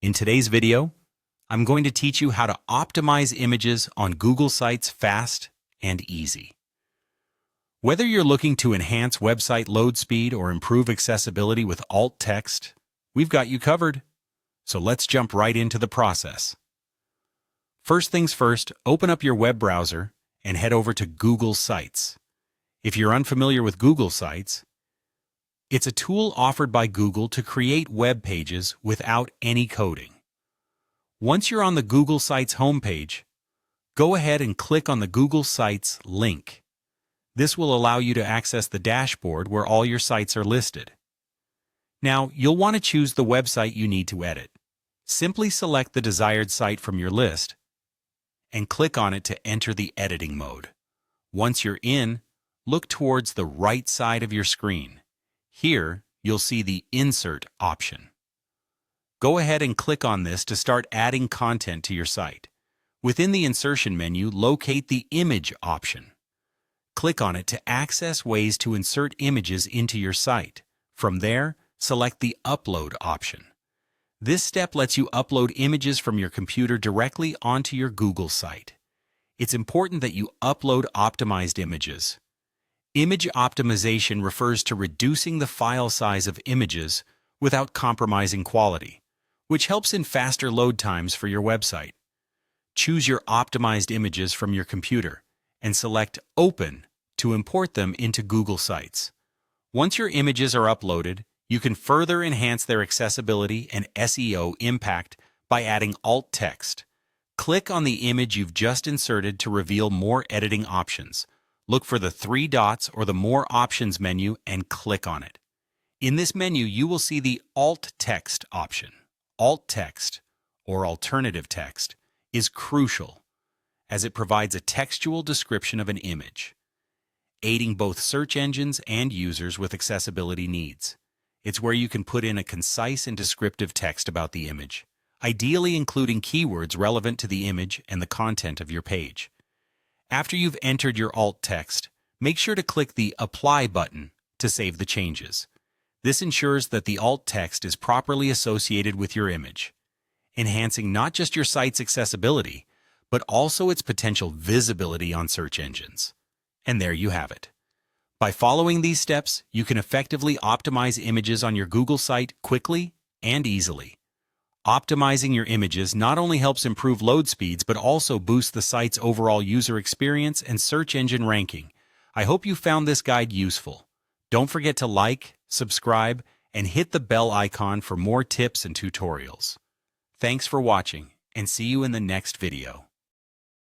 In today's video, I'm going to teach you how to optimize images on Google Sites fast and easy. Whether you're looking to enhance website load speed or improve accessibility with alt text, we've got you covered. So let's jump right into the process. First things first, open up your web browser and head over to Google Sites. If you're unfamiliar with Google Sites, it's a tool offered by Google to create web pages without any coding. Once you're on the Google Sites homepage, go ahead and click on the Google Sites link. This will allow you to access the dashboard where all your sites are listed. Now, you'll want to choose the website you need to edit. Simply select the desired site from your list and click on it to enter the editing mode. Once you're in, look towards the right side of your screen. Here, you'll see the Insert option. Go ahead and click on this to start adding content to your site. Within the Insertion menu, locate the Image option. Click on it to access ways to insert images into your site. From there, select the Upload option. This step lets you upload images from your computer directly onto your Google site. It's important that you upload optimized images. Image optimization refers to reducing the file size of images without compromising quality, which helps in faster load times for your website. Choose your optimized images from your computer and select Open to import them into Google Sites. Once your images are uploaded, you can further enhance their accessibility and SEO impact by adding alt text. Click on the image you've just inserted to reveal more editing options. Look for the three dots or the More Options menu and click on it. In this menu, you will see the Alt Text option. Alt text, or alternative text, is crucial as it provides a textual description of an image, aiding both search engines and users with accessibility needs. It's where you can put in a concise and descriptive text about the image, ideally including keywords relevant to the image and the content of your page. After you've entered your alt text, make sure to click the Apply button to save the changes. This ensures that the alt text is properly associated with your image, enhancing not just your site's accessibility, but also its potential visibility on search engines. And there you have it. By following these steps, you can effectively optimize images on your Google site quickly and easily. Optimizing your images not only helps improve load speeds, but also boosts the site's overall user experience and search engine ranking. I hope you found this guide useful. Don't forget to like, subscribe, and hit the bell icon for more tips and tutorials. Thanks for watching, and see you in the next video.